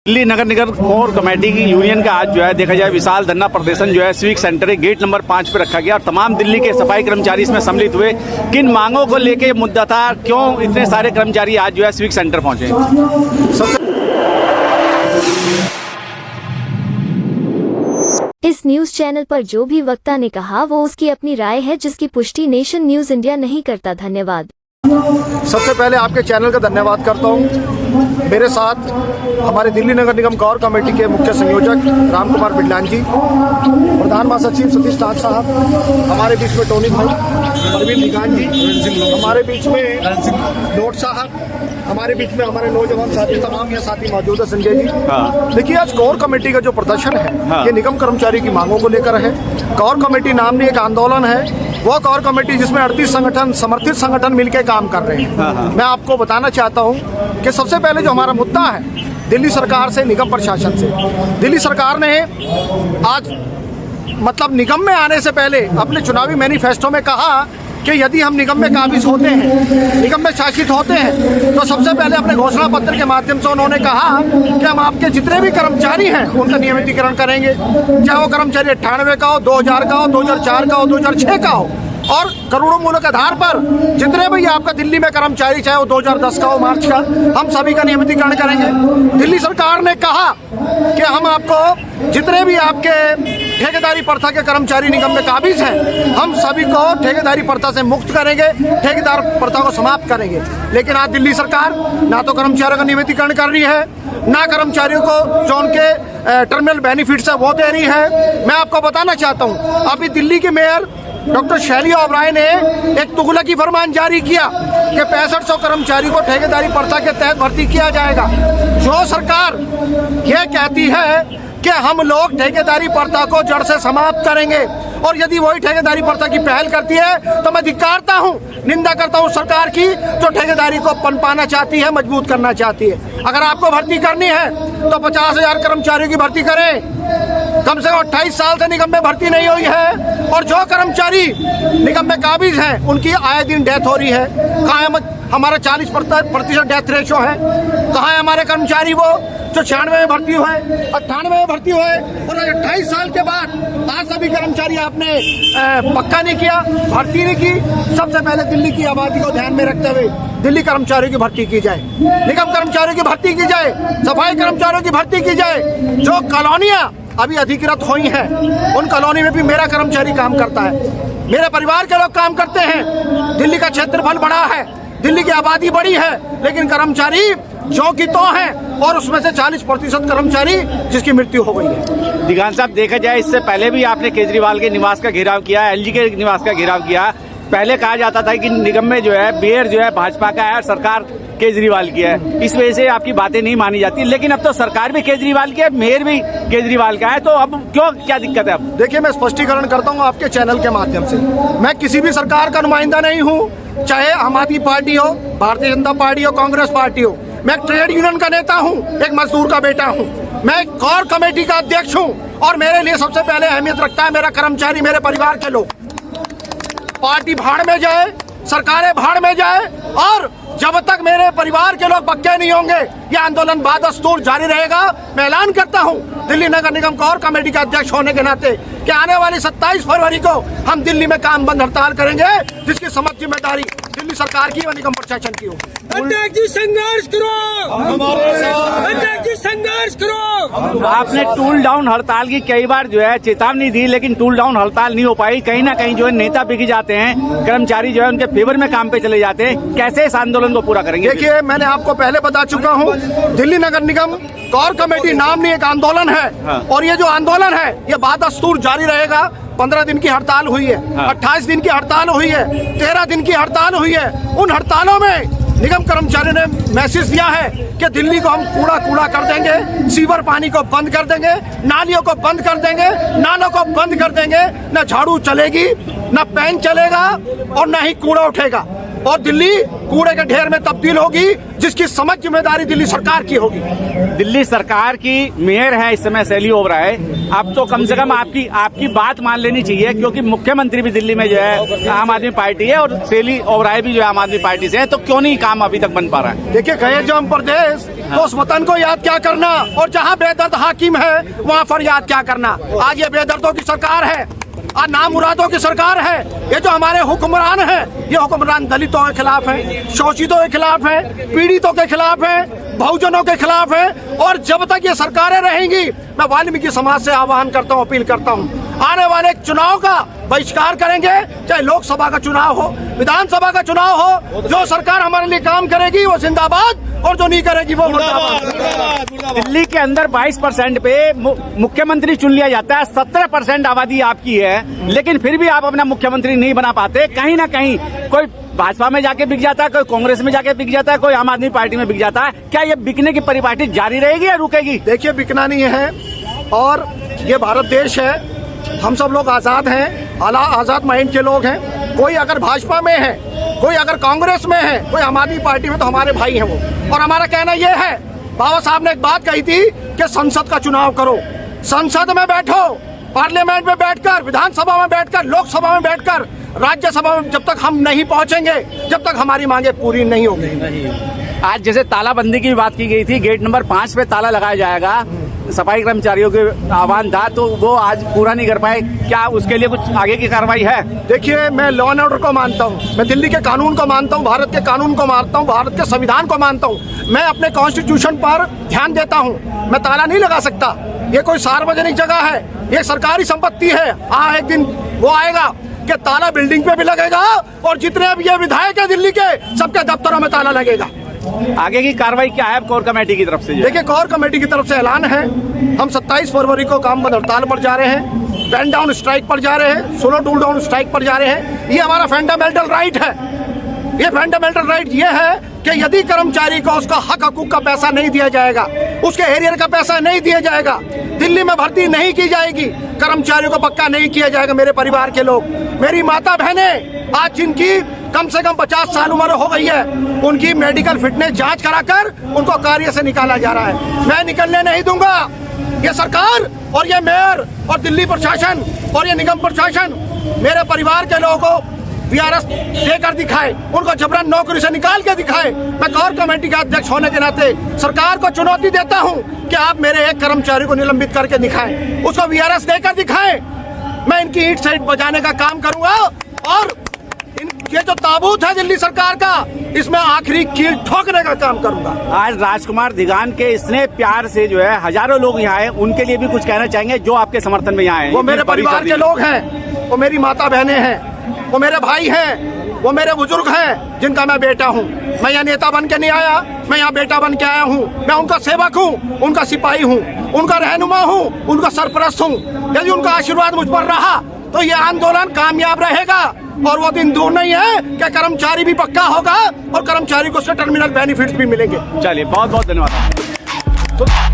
दिल्ली नगर निगम core committee की union का आज जो है देखा जाए विशाल धरना प्रदर्शन जो है सिविक सेंटर गेट नंबर 5 पे रखा गया और तमाम दिल्ली के सफाई कर्मचारी इसमें सम्मिलित हुए। किन मांगों को लेके ये मुद्दा था, क्यों इतने सारे कर्मचारी आज जो है सिविक सेंटर पहुंचे? इस न्यूज चैनल पर जो भी वक्ता ने कहा वो उसकी अपनी राय है, जिसकी पुष्टि नेशन न्यूज इंडिया नहीं करता। धन्यवाद। सबसे पहले आपके चैनल का धन्यवाद करता हूं। मेरे साथ हमारे दिल्ली नगर निगम कोर कमेटी के मुख्य संयोजक राम कुमार बिडलान जी, प्रधान महासचिव सतीश नाथ साहब, हमारे बीच में टोनी भाई, परवीन निगान जी, हमारे बीच में नोट साहब, हमारे बीच में हमारे नौजवान साथी, तमाम ये साथी मौजूद है। संजय जी, देखिए आज कोर कमेटी का जो प्रदर्शन है ये निगम कर्मचारी की मांगों को लेकर है। कोर कमेटी नाम एक आंदोलन है, वो कोर कमेटी जिसमें 38 संगठन समर्थित संगठन मिलकर काम कर रहे हैं। मैं आपको बताना चाहता हूं कि सबसे पहले जो हमारा मुद्दा है दिल्ली सरकार से, निगम प्रशासन से, दिल्ली सरकार ने आज मतलब निगम में आने से पहले अपने चुनावी मैनिफेस्टो में कहा कि यदि हम निगम में काबिज होते हैं, निगम में शासित होते हैं, तो सबसे पहले अपने घोषणा पत्र के माध्यम से उन्होंने कहा कि हम आपके जितने भी कर्मचारी हैं उनका नियमितीकरण करेंगे, चाहे वो कर्मचारी 98 का हो, 2000 का हो, 2004 का हो, 2006 का हो, और करोड़ों मूल्य के आधार पर जितने भी आपका दिल्ली में कर्मचारी, चाहे वो 2010 का हो, मार्च का, हम सभी का नियमितीकरण करेंगे। दिल्ली सरकार ने कहा कि हम आपको जितने भी आपके ठेकेदारी प्रथा के कर्मचारी निगम में काबिज हैं, हम सभी को ठेकेदारी प्रथा से मुक्त करेंगे, ठेकेदार प्रथा को समाप्त करेंगे। लेकिन आज दिल्ली सरकार ना तो कर्मचारियों का नियमितीकरण कर रही है, ना कर्मचारियों को जो उनके टर्मिनल बेनिफिट्स है वो दे रही है। मैं आपको बताना चाहता हूँ, अभी दिल्ली के मेयर डॉक्टर शैली ओबराय ने एक तुगलकी फरमान जारी किया कि 6500 कर्मचारी को ठेकेदारी प्रथा के तहत भर्ती किया जाएगा। जो सरकार ये कहती है कि हम लोग ठेकेदारी प्रथा को जड़ से समाप्त करेंगे, और यदि वही ठेकेदारी प्रथा की पहल करती है तो मैं धिक्कारता हूं, निंदा करता हूं सरकार की, जो ठेकेदारी को पनपाना चाहती है, मजबूत करना चाहती है। अगर आपको भर्ती करनी है तो 50,000 कर्मचारियों की भर्ती करें। कम से कम 28 साल से निगम में भर्ती नहीं हुई है, और जो कर्मचारी निगम में काबिज हैं उनकी आए दिन डेथ हो रही है। कहाँ हमारा 40% डेथ रेशो है? कहाँ है हमारे कर्मचारी वो जो 96 में भर्ती हुए, 98 में भर्ती हुए, और 28 साल के बाद आज सभी कर्मचारी आपने पक्का नहीं किया, भर्ती नहीं की। सबसे पहले दिल्ली की आबादी को ध्यान में रखते हुए दिल्ली कर्मचारियों की भर्ती की जाए, निगम कर्मचारियों की भर्ती की जाए, सफाई कर्मचारियों की भर्ती की जाए। जो कॉलोनियां अभी अधिकृत हुई हैं उन कॉलोनी में भी मेरा कर्मचारी काम करता है, मेरे परिवार के लोग काम करते हैं। दिल्ली का क्षेत्रफल बड़ा है, दिल्ली की आबादी बड़ी है, लेकिन कर्मचारी जो कि तो हैं, और उसमें से 40% कर्मचारी जिसकी मृत्यु हो गई है। दिगान साहब, देखा जाए इससे पहले भी आपने केजरीवाल के निवास का घेराव किया, एलजी के निवास का घेराव किया। पहले कहा जाता था कि निगम में जो है मेयर जो है भाजपा का है और सरकार केजरीवाल की है, इस वजह से आपकी बातें नहीं मानी जाती। लेकिन अब तो सरकार भी केजरीवाल की है, मेयर भी केजरीवाल का है, तो अब क्यों, क्या दिक्कत है अब? देखिए, मैं स्पष्टीकरण करता हूँ आपके चैनल के माध्यम से, मैं किसी भी सरकार का नुमाइंदा नहीं हूँ, चाहे आम आदमी पार्टी हो, भारतीय जनता पार्टी हो, कांग्रेस पार्टी हो। मैं एक ट्रेड यूनियन का नेता हूँ, एक मजदूर का बेटा हूँ, मैं कोर कमेटी का अध्यक्ष हूँ, और मेरे लिए सबसे पहले अहमियत रखता है मेरा कर्मचारी, मेरे परिवार के लोग। पार्टी भाड़ में जाए, सरकारें भाड़ में जाए, और जब तक मेरे परिवार के लोग पक्के नहीं होंगे यह आंदोलन बादस्तूर जारी रहेगा। मैं ऐलान करता हूं दिल्ली नगर निगम कोर कमेटी का अध्यक्ष होने के नाते कि आने वाली 27 फरवरी को हम दिल्ली में काम बंद हड़ताल करेंगे, जिसकी समझ जिम्मेदारी दिल्ली सरकार की व निगम प्रशासन की होगी। अध्यक्ष जी संघर्ष करो, अध्यक्ष जी संघर्ष करो। आपने टूल डाउन हड़ताल की कई बार जो है चेतावनी दी, लेकिन टूल डाउन हड़ताल नहीं हो पाई। कहीं ना कहीं जो है नेता बिक जाते हैं, कर्मचारी जो है उनके फेवर में काम पे चले जाते हैं। कैसे इस आंदोलन को पूरा करेंगे? देखिए, मैंने आपको पहले बता चुका हूँ, दिल्ली नगर निगम कोर कमेटी नाम नहीं एक आंदोलन है, और ये जो आंदोलन है ये बादस्तूर जारी रहेगा। 15 दिन की हड़ताल हुई है, 28 दिन की हड़ताल हुई है, 13 दिन की हड़ताल हुई है। उन हड़तालों में निगम कर्मचारी ने मैसेज दिया है कि दिल्ली को हम कूड़ा कर देंगे, सीवर पानी को बंद कर देंगे, नालियों को बंद कर देंगे, नालों को बंद कर देंगे। न झाड़ू चलेगी, न पेन चलेगा, और न ही कूड़ा उठेगा, और दिल्ली कूड़े के ढेर में तब्दील होगी, जिसकी समझ जिम्मेदारी दिल्ली सरकार की होगी। दिल्ली सरकार की मेयर है इस समय शैली ओबराय, अब तो कम से कम आपकी बात मान लेनी चाहिए, क्योंकि मुख्यमंत्री भी दिल्ली में जो है आम आदमी पार्टी है, और शैली ओबराय भी जो है आम आदमी पार्टी से है, तो क्यों नहीं काम अभी तक बन पा रहा है? देखिए, गए जो हम प्रदेश तो उस वतन को याद क्या करना, और जहाँ बेदर्द हाकिम है वहाँ फरियाद क्या करना। आज ये बेदर्दों की सरकार है, आज नामुरादों की सरकार है। ये जो हमारे हुक्मरान हैं, ये हुक्मरान दलितों के खिलाफ हैं, शोषितों के खिलाफ हैं, पीड़ितों के खिलाफ हैं, बहुजनों के खिलाफ हैं। और जब तक ये सरकारें रहेंगी, मैं वाल्मीकि समाज से आह्वान करता हूँ, अपील करता हूँ, आने वाले चुनाव का बहिष्कार करेंगे, चाहे लोकसभा का चुनाव हो, विधानसभा का चुनाव हो। जो सरकार हमारे लिए काम करेगी वो जिंदाबाद, और जो नहीं करेगी वो मुर्दाबाद। दिल्ली के अंदर 22% पे मुख्यमंत्री चुन लिया जाता है, 17% आबादी आपकी है, लेकिन फिर भी आप अपना मुख्यमंत्री नहीं बना पाते। कहीं ना कहीं कोई भाजपा में जाके बिक जाता है, कोई कांग्रेस में जाके बिक जाता है, कोई आम आदमी पार्टी में बिक जाता है। क्या ये बिकने की परिपाटी जारी रहेगी या रुकेगी? देखिए, बिकना नहीं है, और ये भारत देश है, हम सब लोग आज़ाद हैं, आज़ाद माइंड के लोग हैं। कोई अगर भाजपा में है, कोई अगर कांग्रेस में है, कोई आम आदमी पार्टी में, तो हमारे भाई हैं वो। और हमारा कहना ये है, बाबा साहब ने एक बात कही थी कि संसद का चुनाव करो, संसद में बैठो, पार्लियामेंट में बैठकर, विधानसभा में बैठकर, लोकसभा में बैठकर, राज्यसभा में जब तक हम नहीं पहुंचेंगे, जब तक हमारी मांगे पूरी नहीं होगी। आज जैसे तालाबंदी की बात की गई थी, गेट नंबर 5 पे ताला लगाया जाएगा, सफाई कर्मचारियों के आह्वान था, तो वो आज पूरा नहीं कर पाए। क्या उसके लिए कुछ आगे की कार्रवाई है? देखिए, मैं लॉ एंड ऑर्डर को मानता हूँ, मैं दिल्ली के कानून को मानता हूँ, भारत के कानून को मानता हूँ, भारत के संविधान को मानता हूँ। मैं अपने कॉन्स्टिट्यूशन पर ध्यान देता हूँ। मैं ताला नहीं लगा सकता, ये कोई सार्वजनिक जगह है, ये सरकारी संपत्ति है। हाँ, एक दिन वो आएगा कि ताला बिल्डिंग पे भी लगेगा, और जितने भी ये विधायक है दिल्ली के, सबके दफ्तरों में ताला लगेगा। आगे की कार्रवाई क्या है कोर कमेटी की तरफ से? देखिए, कोर कमेटी की तरफ से ऐलान है, हम 27 फरवरी को काम बंद हड़ताल पर जा रहे हैं, पेन डाउन स्ट्राइक पर जा रहे हैं, सोलो टूल डाउन स्ट्राइक पर जा रहे हैं। ये हमारा फंडामेंटल राइट है। ये फंडामेंटल राइट ये है कि यदि कर्मचारी को उसका हक हकूक का पैसा नहीं दिया जाएगा, उसके एरियर का पैसा नहीं दिया जाएगा, दिल्ली में भर्ती नहीं की जाएगी, कर्मचारियों को पक्का नहीं किया जाएगा। मेरे परिवार के लोग, मेरी माता बहनें, आज जिनकी कम से कम 50 साल उम्र हो गई है, उनकी मेडिकल फिटनेस जांच कराकर उनको कार्य से निकाला जा रहा है। मैं निकलने नहीं दूंगा। ये सरकार और ये मेयर और दिल्ली प्रशासन और ये निगम प्रशासन मेरे परिवार के लोगों को वीआरएस देकर दिखाए, उनको जबरन नौकरी से निकाल के दिखाए। मैं कोर कमेटी का अध्यक्ष होने के नाते सरकार को चुनौती देता हूं कि आप मेरे एक कर्मचारी को निलंबित करके दिखाएं, उसको वीआरएस देकर दिखाएं। मैं इनकी ईंट से ईंट बजाने का काम करूंगा, और ये जो ताबूत है दिल्ली सरकार का, इसमें आखिरी कील ठोकने का काम करूंगा। आज राजकुमार दिगान के स्नेह प्यार से जो है हजारों लोग यहाँ आए, उनके लिए भी कुछ कहना चाहेंगे जो आपके समर्थन में यहाँ आए? वो मेरे परिवार के लोग हैं, वो मेरी माता बहनें हैं, वो मेरे भाई हैं, वो मेरे बुजुर्ग हैं, जिनका मैं बेटा हूँ। मैं यहाँ नेता बन के नहीं आया, मैं यहाँ बेटा बन के आया हूँ। मैं उनका सेवक हूँ, उनका सिपाही हूँ, उनका रहनुमा हूँ, उनका सरपरस्त हूँ। यदि उनका आशीर्वाद मुझ पर रहा तो ये आंदोलन कामयाब रहेगा, और वो दिन दूर नहीं है कि कर्मचारी भी पक्का होगा और कर्मचारी को उसके टर्मिनल बेनिफिट्स भी मिलेंगे। चलिए, बहुत बहुत धन्यवाद।